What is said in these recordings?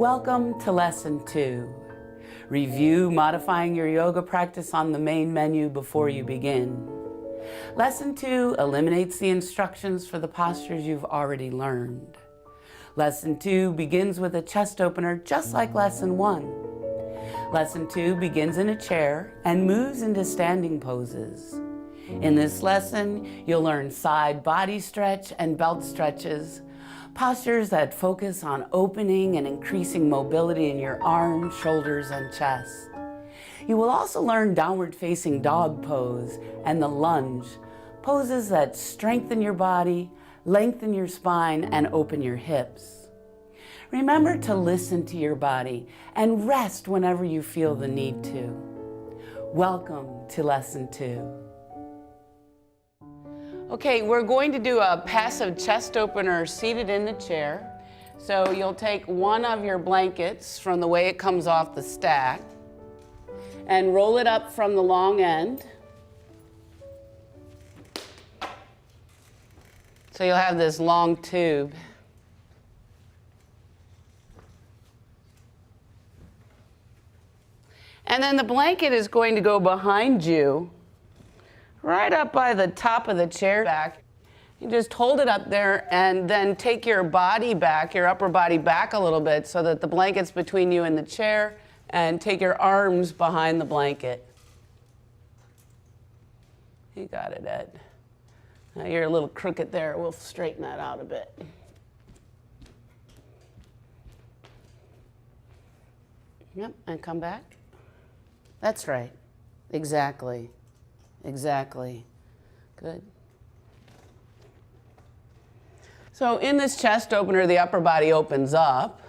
Welcome to Lesson 2. Review modifying your yoga practice on the main menu before you begin. Lesson 2 eliminates the instructions for the postures you've already learned. Lesson 2 begins with a chest opener just like Lesson 1. Lesson 2 begins in a chair and moves into standing poses. In this lesson, you'll learn side body stretch and belt stretches, postures that focus on opening and increasing mobility in your arms, shoulders, and chest. You will also learn downward facing dog pose and the lunge, poses that strengthen your body, lengthen your spine, and open your hips. Remember to listen to your body and rest whenever you feel the need to. Welcome to Lesson 2. Okay, we're going to do a passive chest opener seated in the chair. So you'll take one of your blankets from the way it comes off the stack and roll it up from the long end. So you'll have this long tube. And then the blanket is going to go behind you, right up by the top of the chair back. You just hold it up there and then take your body back, your upper body back a little bit so that the blanket's between you and the chair, and take your arms behind the blanket. You got it, Ed. Now you're a little crooked there. We'll straighten that out a bit. Yep, and come back. That's right. Exactly. Exactly. Good. So in this chest opener, the upper body opens up,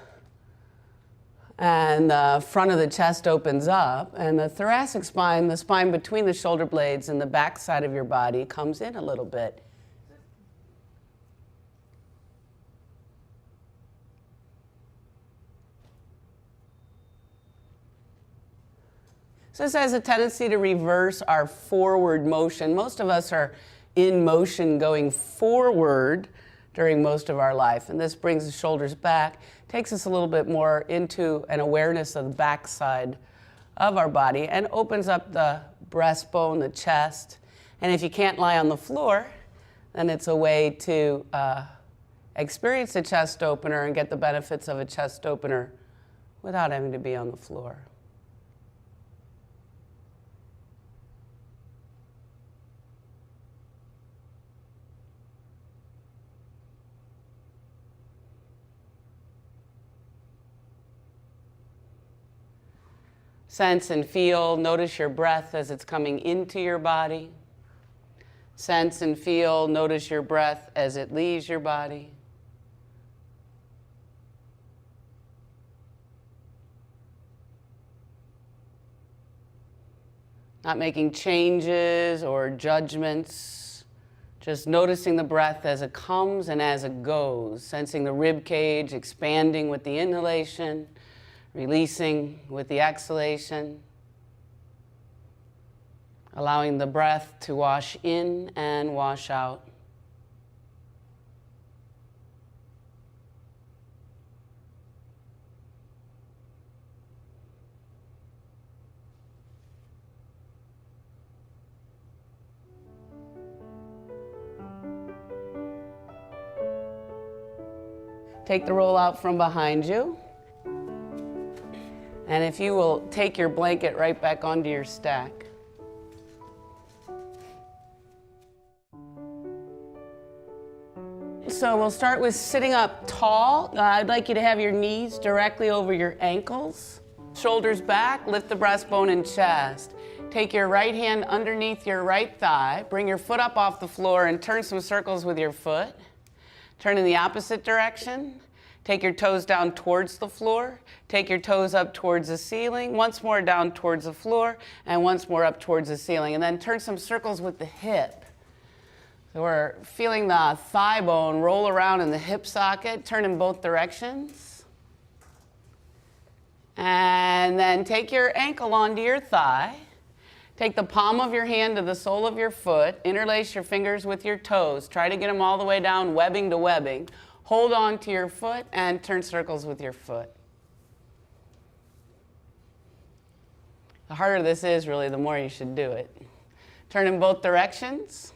and the front of the chest opens up, and the thoracic spine, the spine between the shoulder blades and the back side of your body, comes in a little bit. So this has a tendency to reverse our forward motion. Most of us are in motion going forward during most of our life, and this brings the shoulders back, takes us a little bit more into an awareness of the back side of our body, and opens up the breastbone, the chest. And if you can't lie on the floor, then it's a way to experience a chest opener and get the benefits of a chest opener without having to be on the floor. Sense and feel, notice your breath as it's coming into your body. Sense and feel, notice your breath as it leaves your body. Not making changes or judgments, just noticing the breath as it comes and as it goes, sensing the rib cage expanding with the inhalation, releasing with the exhalation, allowing the breath to wash in and wash out. Take the roll out from behind you. And if you will take your blanket right back onto your stack. So we'll start with sitting up tall. I'd like you to have your knees directly over your ankles. Shoulders back, lift the breastbone and chest. Take your right hand underneath your right thigh. Bring your foot up off the floor and turn some circles with your foot. Turn in the opposite direction. Take your toes down towards the floor. Take your toes up towards the ceiling. Once more down towards the floor, and once more up towards the ceiling. And then turn some circles with the hip. So we're feeling the thigh bone roll around in the hip socket. Turn in both directions. And then take your ankle onto your thigh. Take the palm of your hand to the sole of your foot. Interlace your fingers with your toes. Try to get them all the way down, webbing to webbing. Hold on to your foot and turn circles with your foot. The harder this is, really, the more you should do it. Turn in both directions.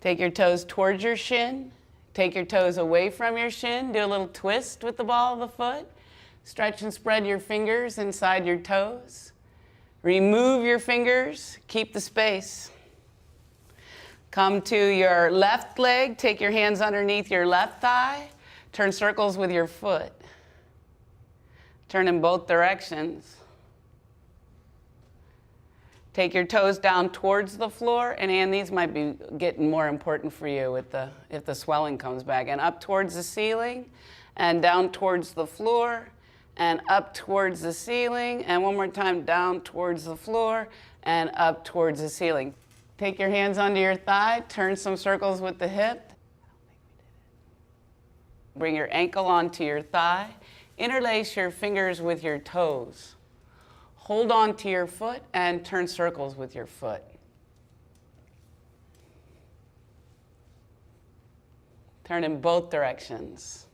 Take your toes towards your shin. Take your toes away from your shin. Do a little twist with the ball of the foot. Stretch and spread your fingers inside your toes. Remove your fingers. Keep the space. Come to your left leg. Take your hands underneath your left thigh. Turn circles with your foot. Turn in both directions. Take your toes down towards the floor, and these might be getting more important for you if the swelling comes back. And up towards the ceiling, and down towards the floor, and up towards the ceiling, and one more time, down towards the floor, and up towards the ceiling. Take your hands under your thigh, turn some circles with the hip. Bring your ankle onto your thigh. Interlace your fingers with your toes. Hold on to your foot and turn circles with your foot. Turn in both directions.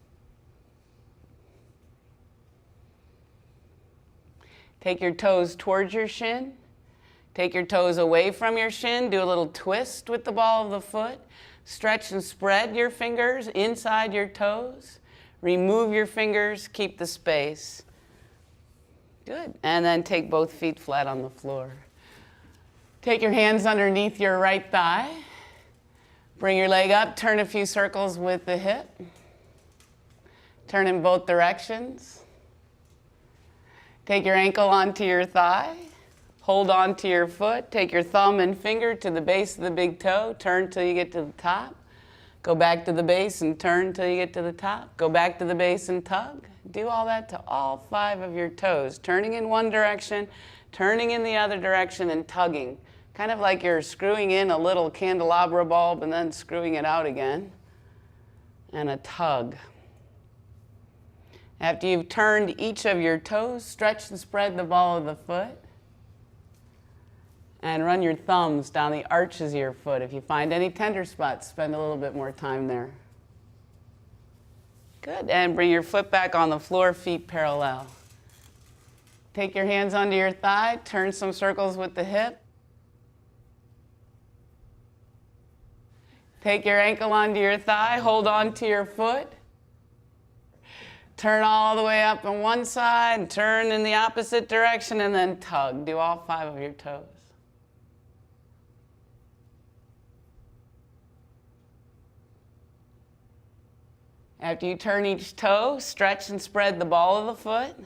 Take your toes towards your shin. Take your toes away from your shin. Do a little twist with the ball of the foot. Stretch and spread your fingers inside your toes. Remove your fingers. Keep the space. Good. And then take both feet flat on the floor. Take your hands underneath your right thigh. Bring your leg up. Turn a few circles with the hip. Turn in both directions. Take your ankle onto your thigh. Hold on to your foot. Take your thumb and finger to the base of the big toe. Turn till you get to the top. Go back to the base and turn till you get to the top. Go back to the base and tug. Do all that to all 5 of your toes. Turning in one direction, turning in the other direction, and tugging. Kind of like you're screwing in a little candelabra bulb and then screwing it out again. And a tug. After you've turned each of your toes, stretch and spread the ball of the foot. And run your thumbs down the arches of your foot. If you find any tender spots, spend a little bit more time there. Good. And bring your foot back on the floor, feet parallel. Take your hands under your thigh, turn some circles with the hip. Take your ankle onto your thigh, hold on to your foot. Turn all the way up on one side, turn in the opposite direction, and then tug. Do all 5 of your toes. After you turn each toe, stretch and spread the ball of the foot.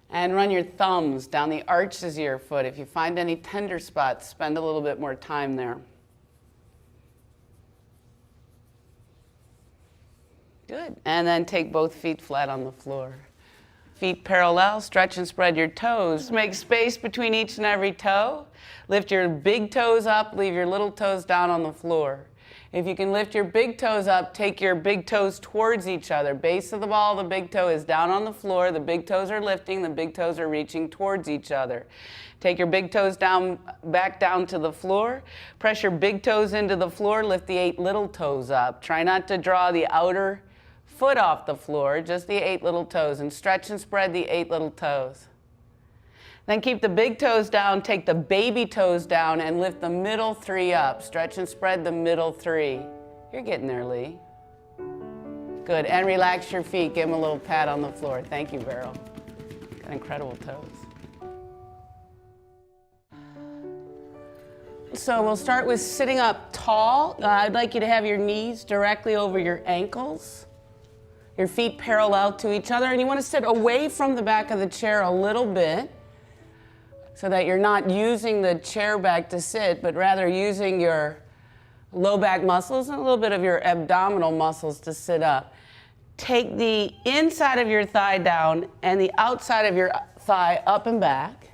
And run your thumbs down the arches of your foot. If you find any tender spots, spend a little bit more time there. Good. And then take both feet flat on the floor. Feet parallel, stretch and spread your toes. Make space between each and every toe. Lift your big toes up, leave your little toes down on the floor. If you can lift your big toes up, take your big toes towards each other. Base of the ball, the big toe is down on the floor. The big toes are lifting, the big toes are reaching towards each other. Take your big toes down, back down to the floor. Press your big toes into the floor, lift the 8 little toes up. Try not to draw the outer foot off the floor, just the 8 little toes, and stretch and spread the 8 little toes. Then keep the big toes down, take the baby toes down, and lift the middle 3 up. Stretch and spread the middle 3. You're getting there, Lee. Good, and relax your feet. Give them a little pat on the floor. Thank you, Beryl. Got incredible toes. So we'll start with sitting up tall. I'd like you to have your knees directly over your ankles. Your feet parallel to each other, and you want to sit away from the back of the chair a little bit so that you're not using the chair back to sit, but rather using your low back muscles and a little bit of your abdominal muscles to sit up. Take the inside of your thigh down and the outside of your thigh up and back.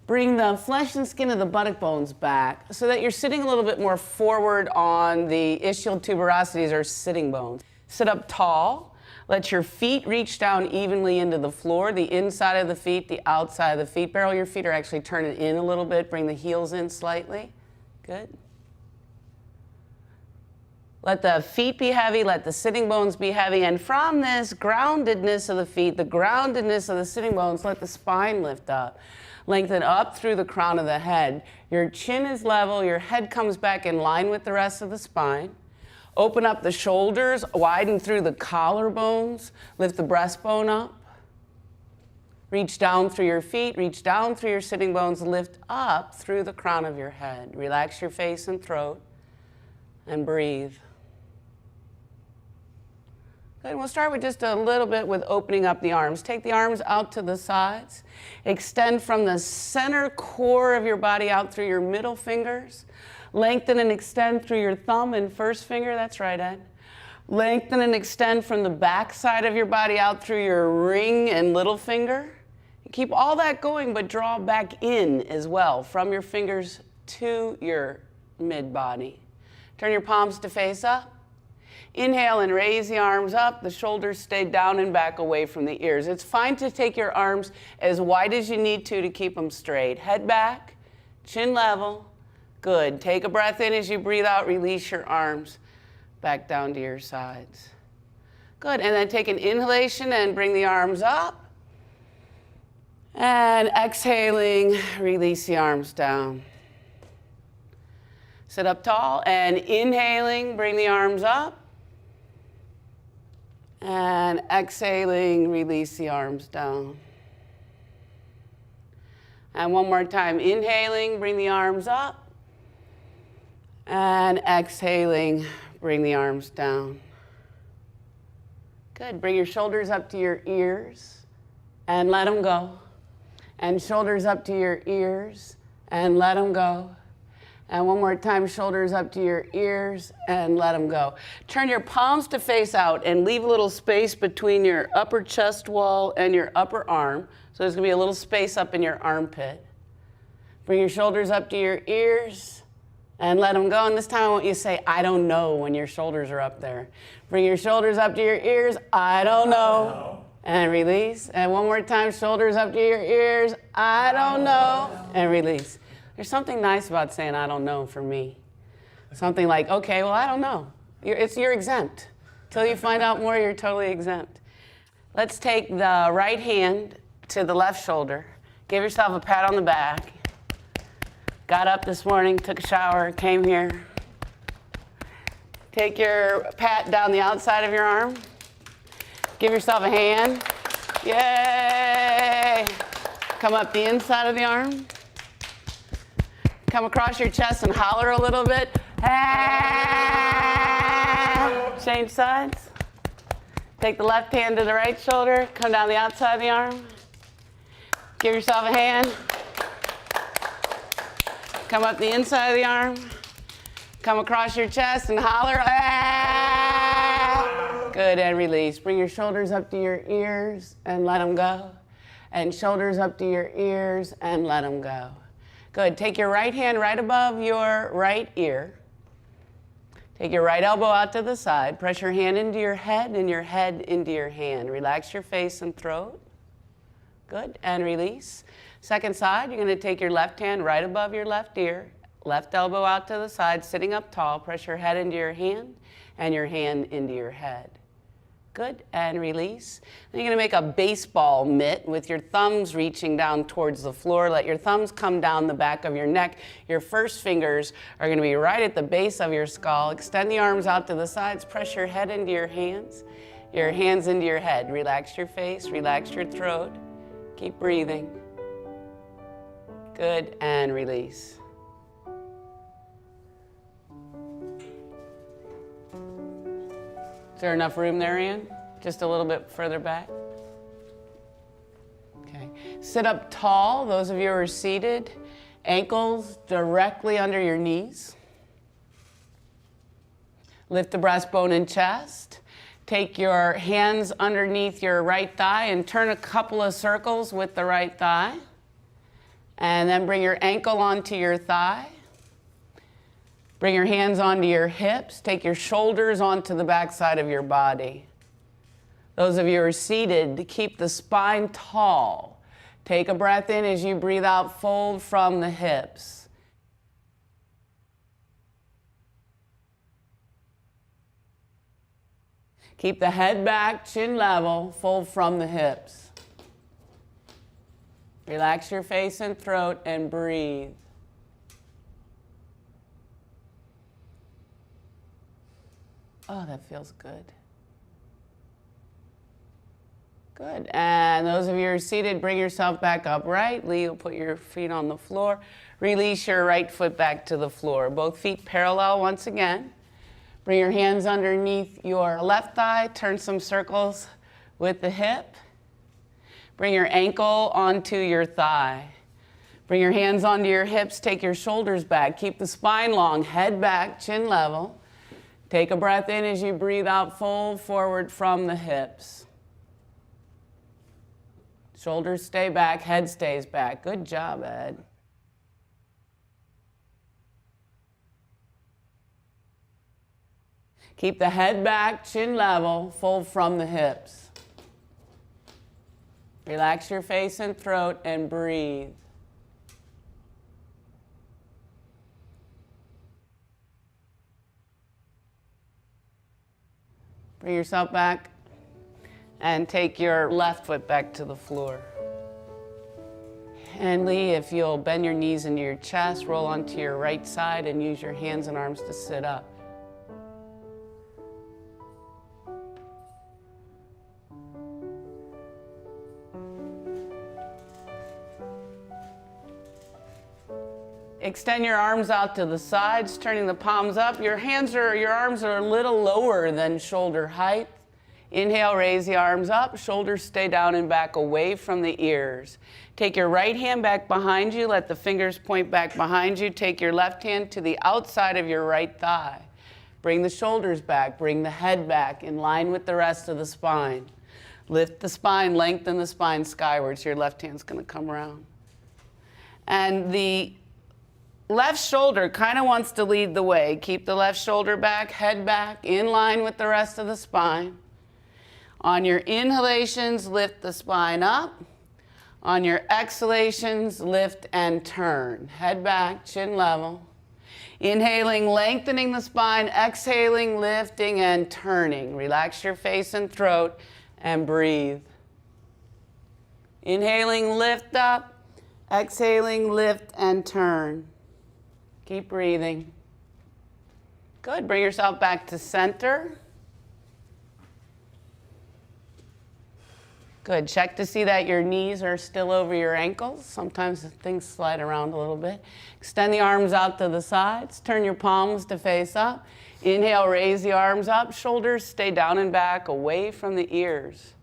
Bring the flesh and skin of the buttock bones back so that you're sitting a little bit more forward on the ischial tuberosities or sitting bones. Sit up tall. Let your feet reach down evenly into the floor, the inside of the feet, the outside of the feet. Beryl, your feet are actually turning in a little bit. Bring the heels in slightly. Good. Let the feet be heavy, let the sitting bones be heavy, and from this groundedness of the feet, the groundedness of the sitting bones, let the spine lift up. Lengthen up through the crown of the head. Your chin is level, your head comes back in line with the rest of the spine. Open up the shoulders, widen through the collarbones, lift the breastbone up. Reach down through your feet, reach down through your sitting bones, lift up through the crown of your head. Relax your face and throat, and breathe. Good, we'll start with just a little bit with opening up the arms. Take the arms out to the sides. Extend from the center core of your body out through your middle fingers. Lengthen and extend through your thumb and first finger. That's right, Ed. Lengthen and extend from the back side of your body out through your ring and little finger. Keep all that going, but draw back in as well from your fingers to your mid-body. Turn your palms to face up. Inhale and raise the arms up. The shoulders stay down and back away from the ears. It's fine to take your arms as wide as you need to keep them straight. Head back, chin level. Good. Take a breath in as you breathe out. Release your arms back down to your sides. Good. And then take an inhalation and bring the arms up. And exhaling, release the arms down. Sit up tall and inhaling, bring the arms up. And exhaling, release the arms down. And one more time, inhaling, bring the arms up. And exhaling, bring the arms down. Good, bring your shoulders up to your ears and let them go. And shoulders up to your ears and let them go. And one more time, shoulders up to your ears and let them go. Turn your palms to face out and leave a little space between your upper chest wall and your upper arm. So there's gonna be a little space up in your armpit. Bring your shoulders up to your ears and let them go. And this time I want you to say, I don't know, when your shoulders are up there. Bring your shoulders up to your ears, I don't know. And release. And one more time, shoulders up to your ears, I don't know. And release. There's something nice about saying, I don't know, for me. Something like, okay, well, I don't know. You're exempt. Till you find out more, you're totally exempt. Let's take the right hand to the left shoulder. Give yourself a pat on the back. Got up this morning, took a shower, came here. Take your pat down the outside of your arm. Give yourself a hand. Yay! Come up the inside of the arm. Come across your chest and holler a little bit. Ah! Change sides. Take the left hand to the right shoulder. Come down the outside of the arm. Give yourself a hand. Come up the inside of the arm. Come across your chest and holler. Ah! Good, and release. Bring your shoulders up to your ears and let them go. And shoulders up to your ears and let them go. Good. Take your right hand right above your right ear. Take your right elbow out to the side. Press your hand into your head and your head into your hand. Relax your face and throat. Good. And release. Second side, you're going to take your left hand right above your left ear. Left elbow out to the side, sitting up tall. Press your head into your hand and your hand into your head. Good, and release. Then you're gonna make a baseball mitt with your thumbs reaching down towards the floor. Let your thumbs come down the back of your neck. Your first fingers are gonna be right at the base of your skull. Extend the arms out to the sides. Press your head into your hands into your head. Relax your face, relax your throat. Keep breathing. Good, and release. Is there enough room there, Ann? Just a little bit further back? Okay. Sit up tall, those of you who are seated. Ankles directly under your knees. Lift the breastbone and chest. Take your hands underneath your right thigh and turn a couple of circles with the right thigh. And then bring your ankle onto your thigh. Bring your hands onto your hips. Take your shoulders onto the back side of your body. Those of you who are seated, keep the spine tall. Take a breath in as you breathe out, fold from the hips. Keep the head back, chin level, fold from the hips. Relax your face and throat and breathe. Oh, that feels good. Good. And those of you who are seated, bring yourself back upright. You'll put your feet on the floor. Release your right foot back to the floor. Both feet parallel once again. Bring your hands underneath your left thigh. Turn some circles with the hip. Bring your ankle onto your thigh. Bring your hands onto your hips. Take your shoulders back. Keep the spine long. Head back, chin level. Take a breath in as you breathe out. Fold forward from the hips. Shoulders stay back. Head stays back. Good job, Ed. Keep the head back, chin level, fold from the hips. Relax your face and throat and breathe. Bring yourself back and take your left foot back to the floor. And Lee, if you'll bend your knees into your chest, roll onto your right side and use your hands and arms to sit up. Extend your arms out to the sides, turning the palms up. Your arms are a little lower than shoulder height. Inhale, raise the arms up. Shoulders stay down and back away from the ears. Take your right hand back behind you. Let the fingers point back behind you. Take your left hand to the outside of your right thigh. Bring the shoulders back. Bring the head back in line with the rest of the spine. Lift the spine, lengthen the spine skywards. Your left hand's going to come around. And the left shoulder kind of wants to lead the way. Keep the left shoulder back, head back, in line with the rest of the spine. On your inhalations, lift the spine up. On your exhalations, lift and turn. Head back, chin level. Inhaling, lengthening the spine. Exhaling, lifting and turning. Relax your face and throat and breathe. Inhaling, lift up. Exhaling, lift and turn. Keep breathing. Good. Bring yourself back to center. Good. Check to see that your knees are still over your ankles. Sometimes things slide around a little bit. Extend the arms out to the sides. Turn your palms to face up. Inhale, raise the arms up. Shoulders stay down and back, away from the ears.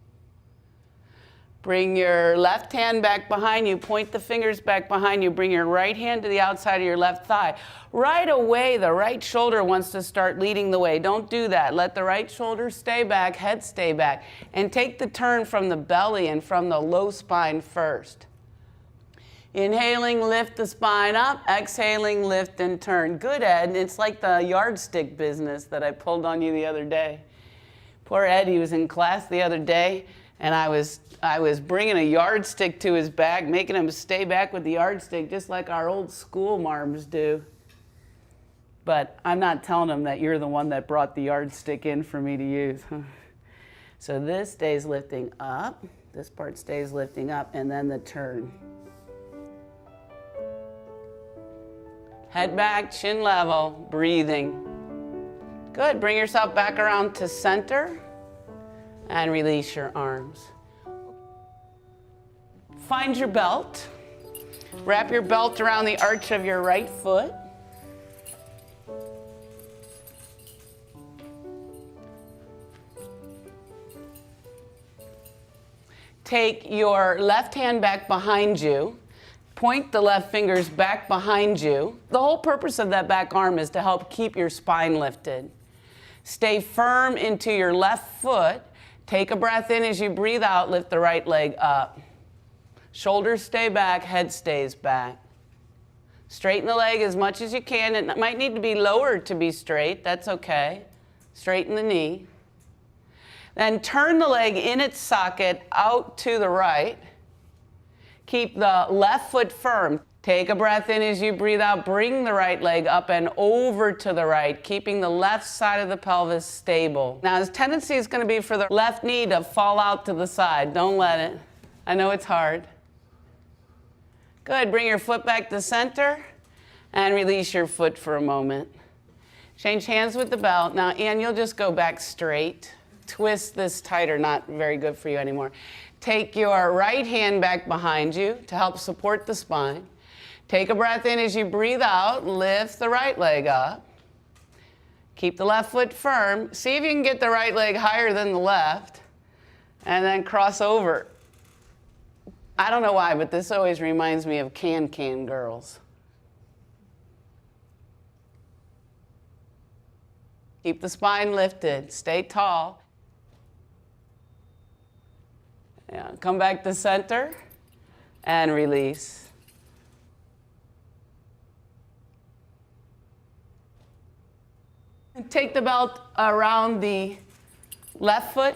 Bring your left hand back behind you. Point the fingers back behind you. Bring your right hand to the outside of your left thigh. Right away, the right shoulder wants to start leading the way. Don't do that. Let the right shoulder stay back, head stay back. And take the turn from the belly and from the low spine first. Inhaling, lift the spine up. Exhaling, lift and turn. Good, Ed. It's like the yardstick business that I pulled on you the other day. Poor Ed, he was in class the other day, and I was bringing a yardstick to his back, making him stay back with the yardstick, just like our old school marms do. But I'm not telling him that you're the one that brought the yardstick in for me to use. So this stays lifting up, this part stays lifting up, and then the turn. Head back, chin level, breathing. Good, bring yourself back around to center and release your arms. Find your belt. Wrap your belt around the arch of your right foot. Take your left hand back behind you. Point the left fingers back behind you. The whole purpose of that back arm is to help keep your spine lifted. Stay firm into your left foot. Take a breath in as you breathe out. Lift the right leg up. Shoulders stay back, head stays back. Straighten the leg as much as you can. It might need to be lowered to be straight. That's okay. Straighten the knee. Then turn the leg in its socket out to the right. Keep the left foot firm. Take a breath in as you breathe out. Bring the right leg up and over to the right, keeping the left side of the pelvis stable. Now, his tendency is going to be for the left knee to fall out to the side. Don't let it. I know it's hard. Good. Bring your foot back to center and release your foot for a moment. Change hands with the belt. Now, Ann, you'll just go back straight. Twist this tighter, not very good for you anymore. Take your right hand back behind you to help support the spine. Take a breath in as you breathe out. Lift the right leg up. Keep the left foot firm. See if you can get the right leg higher than the left. And then cross over. I don't know why, but this always reminds me of can-can girls. Keep the spine lifted. Stay tall. Yeah, come back to center and release. And take the belt around the left foot.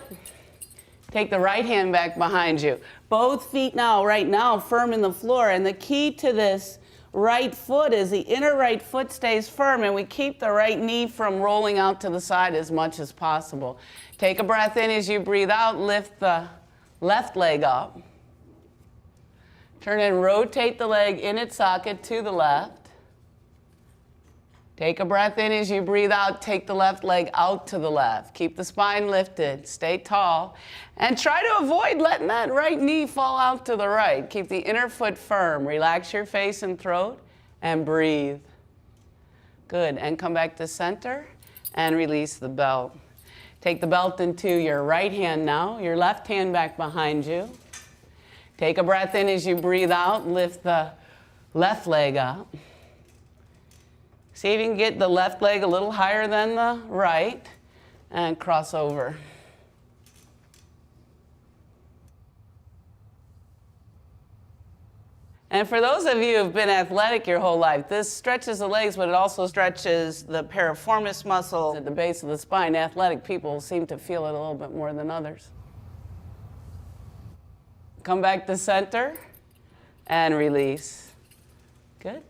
Take the right hand back behind you. Both feet now, right now, firm in the floor. And the key to this right foot is the inner right foot stays firm, and we keep the right knee from rolling out to the side as much as possible. Take a breath in as you breathe out. Lift the left leg up. Turn and rotate the leg in its socket to the left. Take a breath in as you breathe out. Take the left leg out to the left. Keep the spine lifted. Stay tall. And try to avoid letting that right knee fall out to the right. Keep the inner foot firm. Relax your face and throat and breathe. Good. And come back to center and release the belt. Take the belt into your right hand now. Your left hand back behind you. Take a breath in as you breathe out. Lift the left leg up. See if you can get the left leg a little higher than the right and cross over. And for those of you who've been athletic your whole life, this stretches the legs, but it also stretches the piriformis muscle at the base of the spine. Athletic people seem to feel it a little bit more than others. Come back to center and release. Good.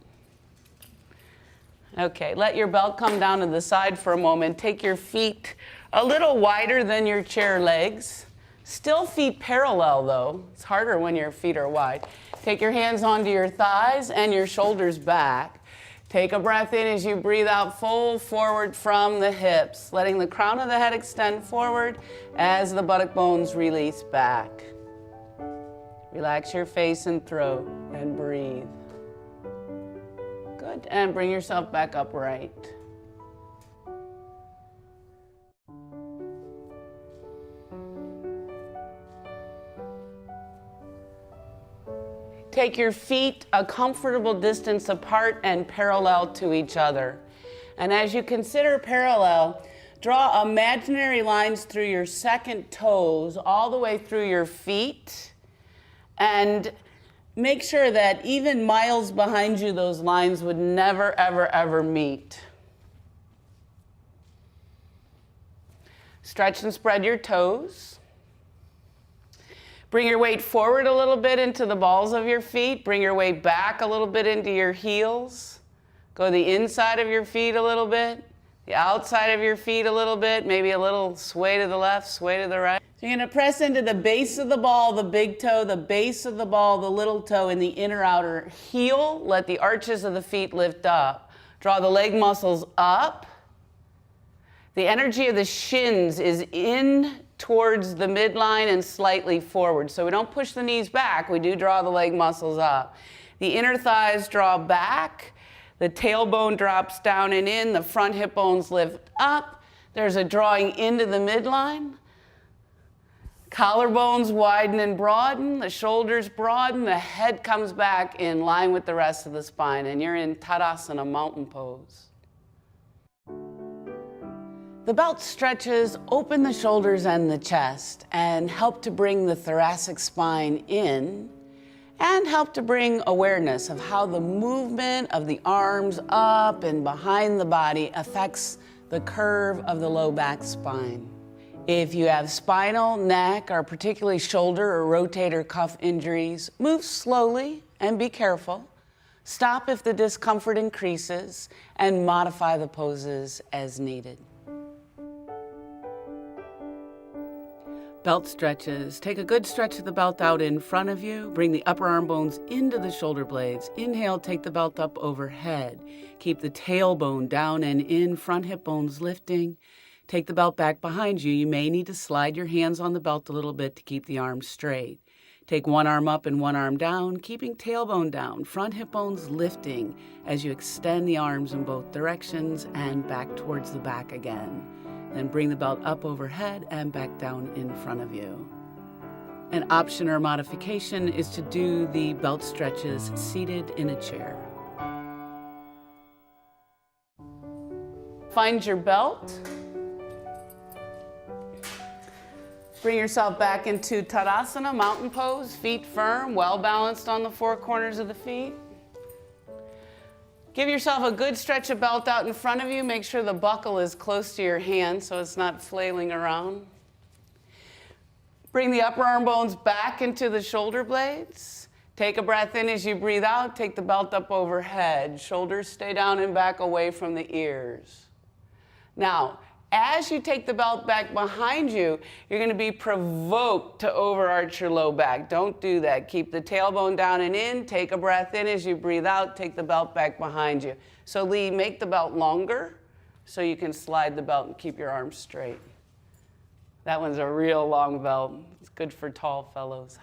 Okay, let your belt come down to the side for a moment. Take your feet a little wider than your chair legs. Still feet parallel though. It's harder when your feet are wide. Take your hands onto your thighs and your shoulders back. Take a breath in as you breathe out, fold forward from the hips, letting the crown of the head extend forward as the buttock bones release back. Relax your face and throat and breathe. Good, and bring yourself back upright. Take your feet a comfortable distance apart and parallel to each other. And as you consider parallel, draw imaginary lines through your second toes all the way through your feet, and make sure that even miles behind you, those lines would never, ever, ever meet. Stretch and spread your toes. Bring your weight forward a little bit into the balls of your feet. Bring your weight back a little bit into your heels. Go the inside of your feet a little bit, the outside of your feet a little bit, maybe a little sway to the left, sway to the right. So you're going to press into the base of the ball, the big toe, the base of the ball, the little toe, and the inner outer heel. Let the arches of the feet lift up. Draw the leg muscles up. The energy of the shins is in towards the midline and slightly forward. So we don't push the knees back. We do draw the leg muscles up. The inner thighs draw back. The tailbone drops down and in. The front hip bones lift up. There's a drawing into the midline. Collarbones widen and broaden, the shoulders broaden, the head comes back in line with the rest of the spine, and you're in Tadasana, mountain pose. The belt stretches open the shoulders and the chest and help to bring the thoracic spine in and help to bring awareness of how the movement of the arms up and behind the body affects the curve of the low back spine. If you have spinal, neck, or particularly shoulder or rotator cuff injuries, move slowly and be careful. Stop if the discomfort increases and modify the poses as needed. Belt stretches. Take a good stretch of the belt out in front of you. Bring the upper arm bones into the shoulder blades. Inhale, take the belt up overhead. Keep the tailbone down and in, front hip bones lifting. Take the belt back behind you. You may need to slide your hands on the belt a little bit to keep the arms straight. Take one arm up and one arm down, keeping tailbone down, front hip bones lifting as you extend the arms in both directions and back towards the back again. Then bring the belt up overhead and back down in front of you. An option or modification is to do the belt stretches seated in a chair. Find your belt. Bring yourself back into Tadasana, mountain pose, feet firm, well balanced on the four corners of the feet. Give yourself a good stretch of belt out in front of you. Make sure the buckle is close to your hand so it's not flailing around. Bring the upper arm bones back into the shoulder blades. Take a breath in as you breathe out. Take the belt up overhead. Shoulders stay down and back away from the ears. Now, as you take the belt back behind you, you're going to be provoked to overarch your low back. Don't do that. Keep the tailbone down and in. Take a breath in as you breathe out. Take the belt back behind you. So Lee, make the belt longer so you can slide the belt and keep your arms straight. That one's a real long belt. It's good for tall fellows.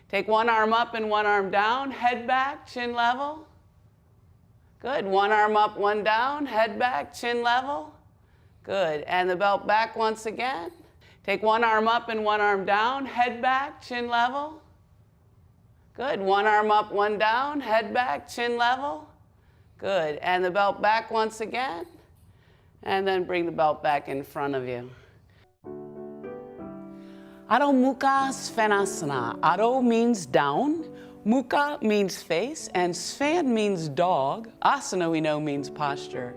Take one arm up and one arm down. Head back, chin level. Good. One arm up, one down. Head back, chin level. Good. And the belt back once again. Take one arm up and one arm down. Head back, chin level. Good. One arm up, one down. Head back, chin level. Good. And the belt back once again. And then bring the belt back in front of you. Adho Mukha Svanasana. Adho means down. Mukha means face. And Svan means dog. Asana, we know, means posture.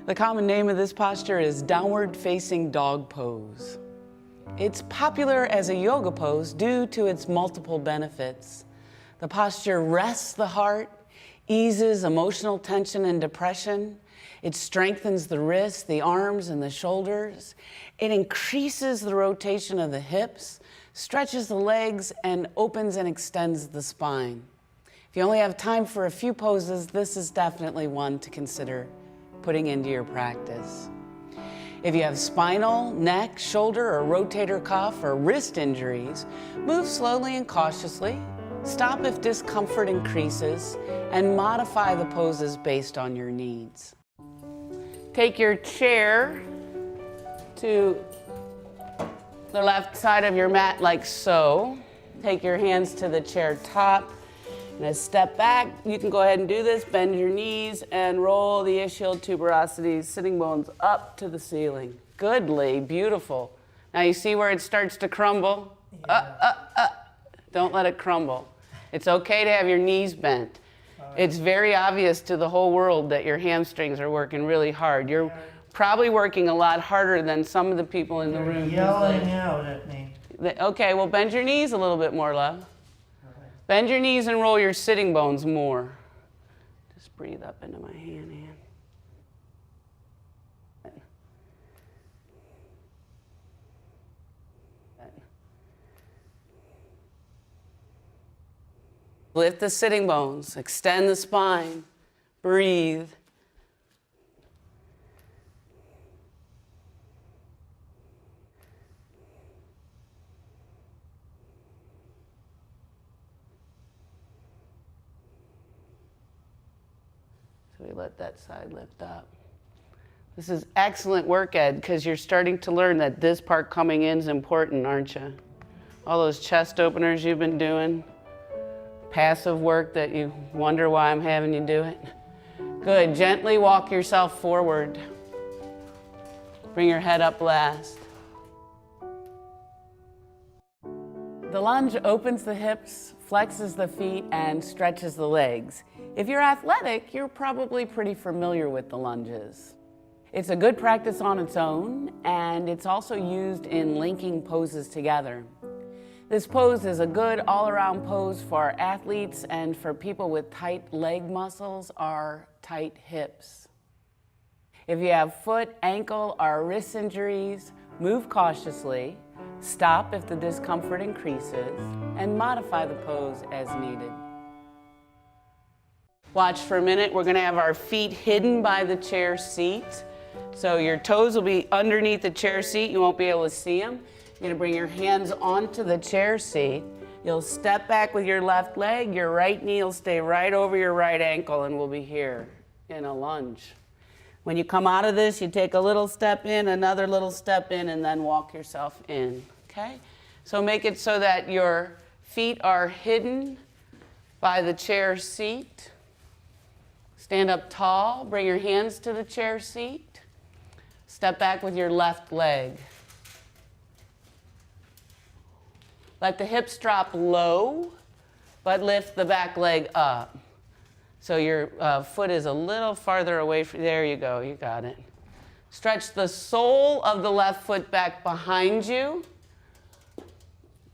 The common name of this posture is downward facing dog pose. It's popular as a yoga pose due to its multiple benefits. The posture rests the heart, eases emotional tension and depression. It strengthens the wrists, the arms, and the shoulders. It increases the rotation of the hips, stretches the legs, and opens and extends the spine. If you only have time for a few poses, this is definitely one to consider putting into your practice. If you have spinal, neck, shoulder, or rotator cuff or wrist injuries, move slowly and cautiously. Stop if discomfort increases, and modify the poses based on your needs. Take your chair to the left side of your mat like so. Take your hands to the chair top. And step back. You can go ahead and do this. Bend your knees and roll the ischial tuberosities, sitting bones up to the ceiling. Good, Lee. Beautiful. Now you see where it starts to crumble? Yeah. Don't let it crumble. It's okay to have your knees bent. It's very obvious to the whole world that your hamstrings are working really hard. You're probably working a lot harder than some of the people in the room. Yelling out at me. Okay, well, bend your knees a little bit more, love. Bend your knees and roll your sitting bones more. Just breathe up into my hand. Lift the sitting bones, extend the spine, breathe. So we let that side lift up. This is excellent work, Ed, because you're starting to learn that this part coming in is important, aren't you? All those chest openers you've been doing, passive work that you wonder why I'm having you do it. Good. Gently walk yourself forward. Bring your head up last. The lunge opens the hips, flexes the feet, and stretches the legs. If you're athletic, you're probably pretty familiar with the lunges. It's a good practice on its own, and it's also used in linking poses together. This pose is a good all-around pose for athletes and for people with tight leg muscles or tight hips. If you have foot, ankle, or wrist injuries, move cautiously, stop if the discomfort increases, and modify the pose as needed. Watch for a minute. We're going to have our feet hidden by the chair seat. So your toes will be underneath the chair seat. You won't be able to see them. You're going to bring your hands onto the chair seat. You'll step back with your left leg. Your right knee will stay right over your right ankle, and we'll be here in a lunge. When you come out of this, you take a little step in, another little step in, and then walk yourself in, okay? So make it so that your feet are hidden by the chair seat. Stand up tall, bring your hands to the chair seat. Step back with your left leg. Let the hips drop low, but lift the back leg up. So your foot is a little farther away from, there you go, you got it. Stretch the sole of the left foot back behind you,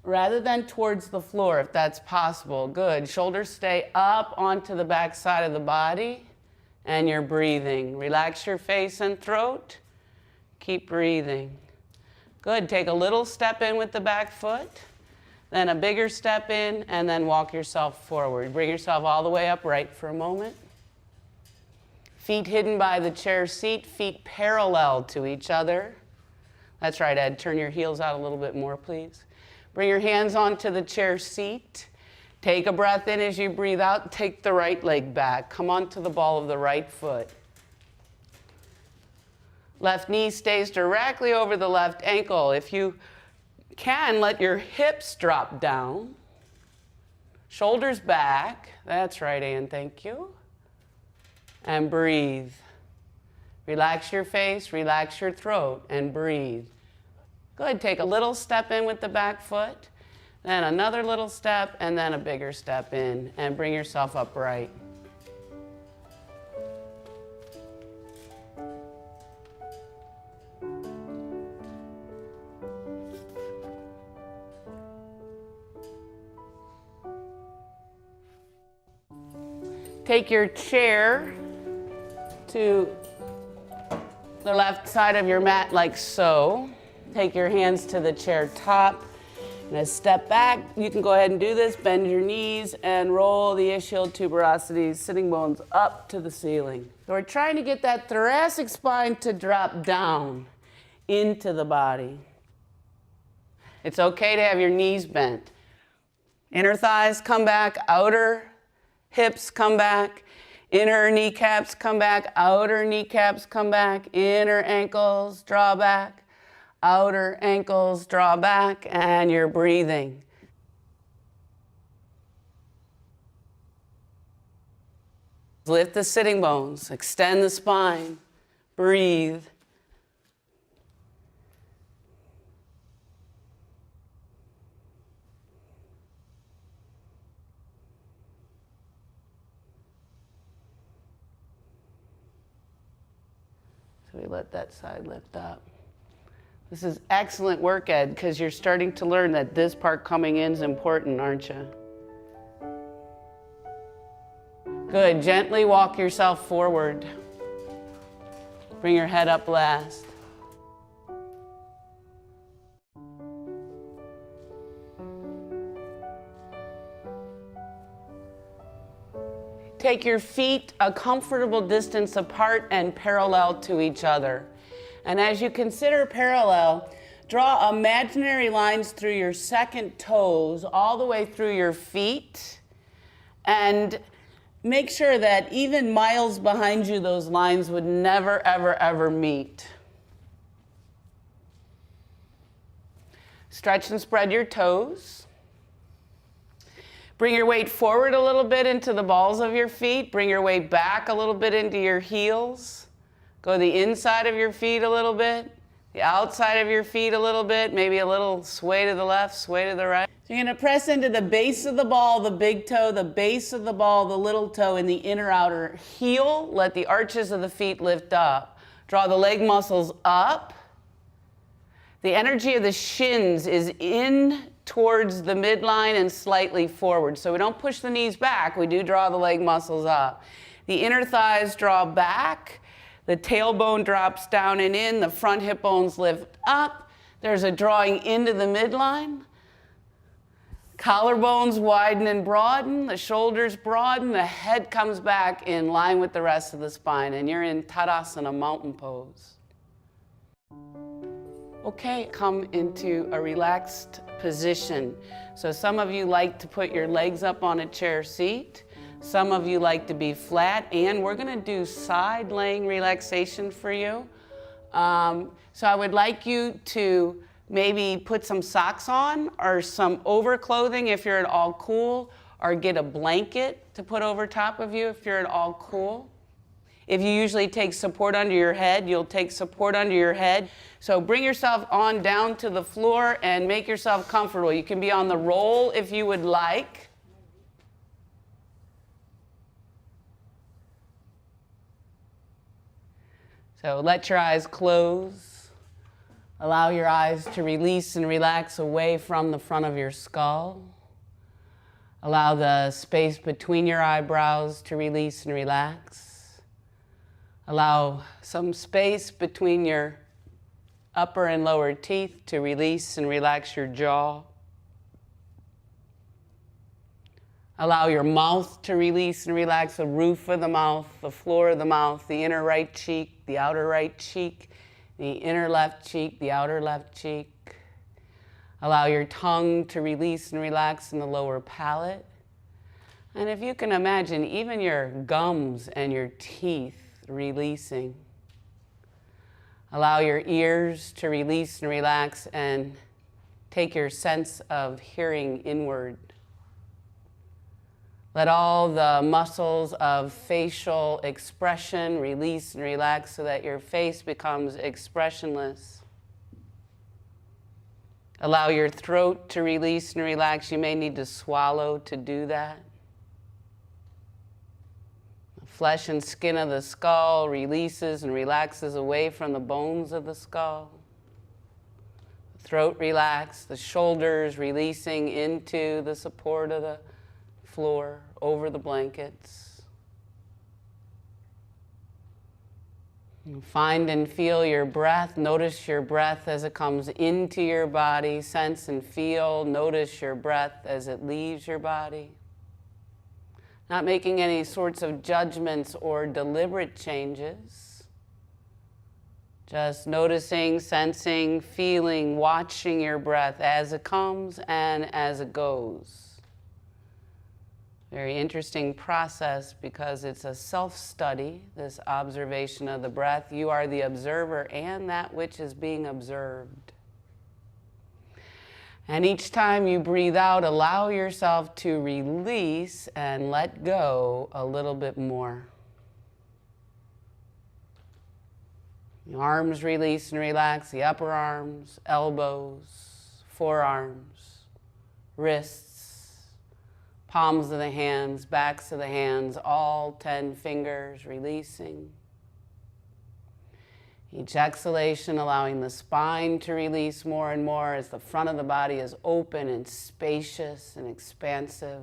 rather than towards the floor, if that's possible. Good. Shoulders stay up onto the back side of the body, and you're breathing. Relax your face and throat. Keep breathing. Good. Take a little step in with the back foot, then a bigger step in, and then walk yourself forward. Bring yourself all the way upright for a moment. Feet hidden by the chair seat, feet parallel to each other. That's right, Ed. Turn your heels out a little bit more, please. Bring your hands onto the chair seat. Take a breath in as you breathe out. Take the right leg back. Come onto the ball of the right foot. Left knee stays directly over the left ankle. If you can, let your hips drop down. Shoulders back. That's right, Ann. Thank you. And breathe. Relax your face, relax your throat, and breathe. Good. Take a little step in with the back foot, then another little step, and then a bigger step in, and bring yourself upright. Take your chair to the left side of your mat like so. Take your hands to the chair top. And a step back, you can go ahead and do this. Bend your knees and roll the ischial tuberosities, sitting bones up to the ceiling. So we're trying to get that thoracic spine to drop down into the body. It's okay to have your knees bent. Inner thighs come back, outer hips come back, inner kneecaps come back, outer kneecaps come back, inner ankles draw back, outer ankles draw back, and you're breathing. Lift the sitting bones, extend the spine, breathe. So we let that side lift up. This is excellent work, Ed, because you're starting to learn that this part coming in is important, aren't you? Good. Gently walk yourself forward. Bring your head up last. Take your feet a comfortable distance apart and parallel to each other. And as you consider parallel, draw imaginary lines through your second toes all the way through your feet, and make sure that even miles behind you, those lines would never, ever, ever meet. Stretch and spread your toes. Bring your weight forward a little bit into the balls of your feet. Bring your weight back a little bit into your heels. Go the inside of your feet a little bit, the outside of your feet a little bit, maybe a little sway to the left, sway to the right. So you're going to press into the base of the ball, the big toe, the base of the ball, the little toe, and the inner outer heel. Let the arches of the feet lift up. Draw the leg muscles up. The energy of the shins is in towards the midline and slightly forward. So we don't push the knees back, we do draw the leg muscles up. The inner thighs draw back, the tailbone drops down and in, the front hip bones lift up. There's a drawing into the midline. Collarbones widen and broaden, the shoulders broaden, the head comes back in line with the rest of the spine, and you're in Tadasana, mountain pose. Okay, come into a relaxed position. So some of you like to put your legs up on a chair seat. Some of you like to be flat, and we're gonna do side laying relaxation for you. So I would like you to maybe put some socks on or some overclothing if you're at all cool, or get a blanket to put over top of you if you're at all cool. If you usually take support under your head, you'll take support under your head. So bring yourself on down to the floor and make yourself comfortable. You can be on the roll if you would like. So let your eyes close. Allow your eyes to release and relax away from the front of your skull. Allow the space between your eyebrows to release and relax. Allow some space between your upper and lower teeth to release and relax your jaw. Allow your mouth to release and relax the roof of the mouth, the floor of the mouth, the inner right cheek, the outer right cheek, the inner left cheek, the outer left cheek. Allow your tongue to release and relax in the lower palate. And if you can imagine, even your gums and your teeth releasing. Allow your ears to release and relax and take your sense of hearing inward. Let all the muscles of facial expression release and relax so that your face becomes expressionless. Allow your throat to release and relax. You may need to swallow to do that. Flesh and skin of the skull releases and relaxes away from the bones of the skull. Throat relaxed, the shoulders releasing into the support of the floor, over the blankets. Find and feel your breath. Notice your breath as it comes into your body. Sense and feel. Notice your breath as it leaves your body. Not making any sorts of judgments or deliberate changes. Just noticing, sensing, feeling, watching your breath as it comes and as it goes. Very interesting process because it's a self-study, this observation of the breath. You are the observer and that which is being observed. And each time you breathe out, allow yourself to release and let go a little bit more. The arms release and relax, the upper arms, elbows, forearms, wrists, palms of the hands, backs of the hands, all 10 fingers releasing. Each exhalation allowing the spine to release more and more as the front of the body is open and spacious and expansive.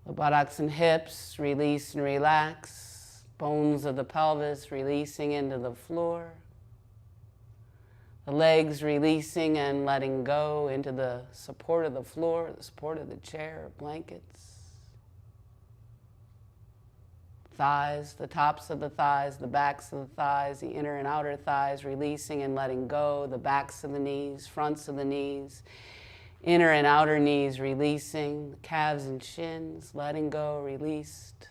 The buttocks and hips release and relax. Bones of the pelvis releasing into the floor. The legs releasing and letting go into the support of the floor, the support of the chair or blankets. Thighs, the tops of the thighs, the backs of the thighs, the inner and outer thighs releasing and letting go, the backs of the knees, fronts of the knees, inner and outer knees releasing, the calves and shins letting go, released.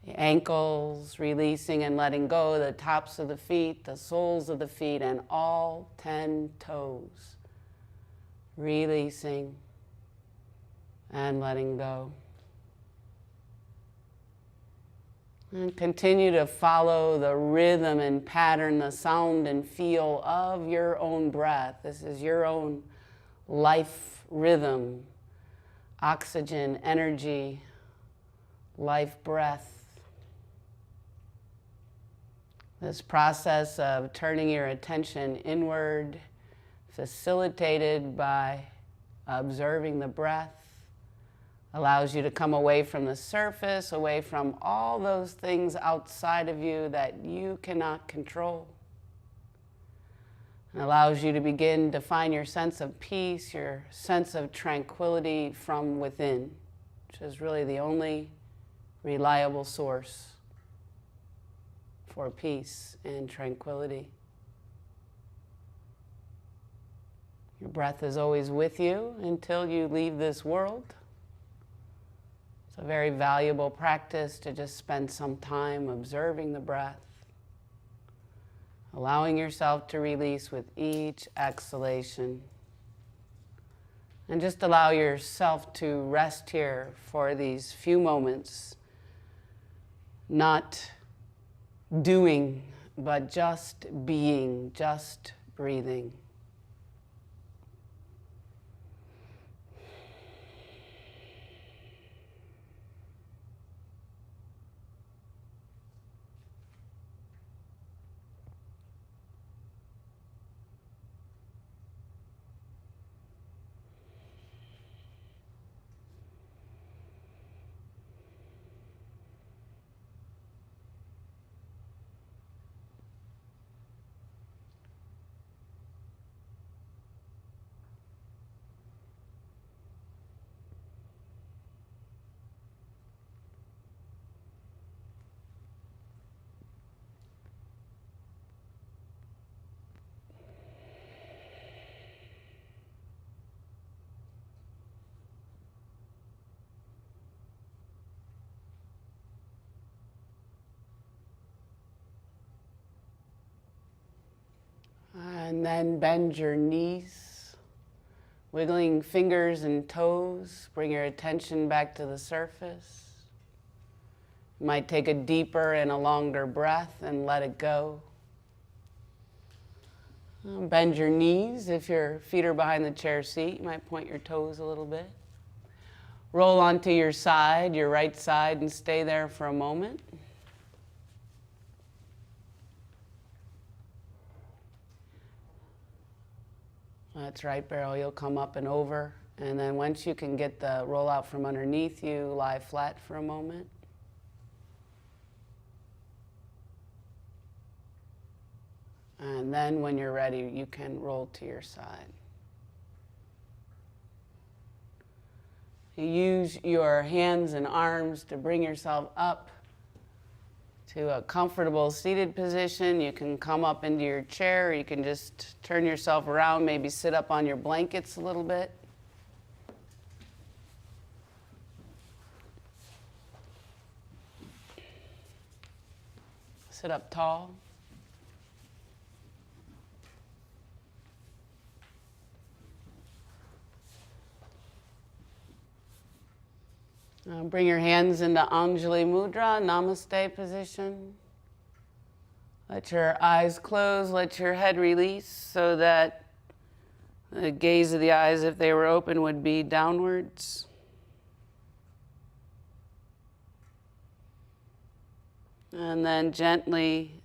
The ankles releasing and letting go, the tops of the feet, the soles of the feet, and all 10 toes releasing and letting go. And continue to follow the rhythm and pattern, the sound and feel of your own breath. This is your own life rhythm, oxygen, energy, life breath. This process of turning your attention inward, facilitated by observing the breath, allows you to come away from the surface, away from all those things outside of you that you cannot control. It allows you to begin to find your sense of peace, your sense of tranquility from within, which is really the only reliable source for peace and tranquility. Your breath is always with you until you leave this world. It's a very valuable practice to just spend some time observing the breath, allowing yourself to release with each exhalation. And just allow yourself to rest here for these few moments, not doing, but just being, just breathing. And then bend your knees, wiggling fingers and toes. Bring your attention back to the surface. You might take a deeper and a longer breath and let it go. Bend your knees. If your feet are behind the chair seat, you might point your toes a little bit. Roll onto your side, your right side, and stay there for a moment. That's right, Beryl. You'll come up and over. And then once you can get the roll out from underneath you, lie flat for a moment. And then when you're ready, you can roll to your side. You use your hands and arms to bring yourself up to a comfortable seated position. You can come up into your chair, or you can just turn yourself around, maybe sit up on your blankets a little bit. Sit up tall. Bring your hands into Anjali Mudra, Namaste position. Let your eyes close, let your head release so that the gaze of the eyes, if they were open, would be downwards. And then gently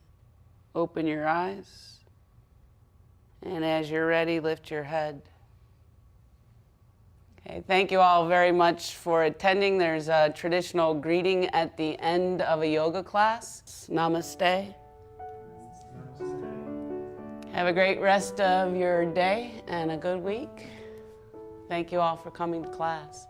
open your eyes. And as you're ready, lift your head. Okay, thank you all very much for attending. There's a traditional greeting at the end of a yoga class. Namaste. Have a great rest of your day and a good week. Thank you all for coming to class.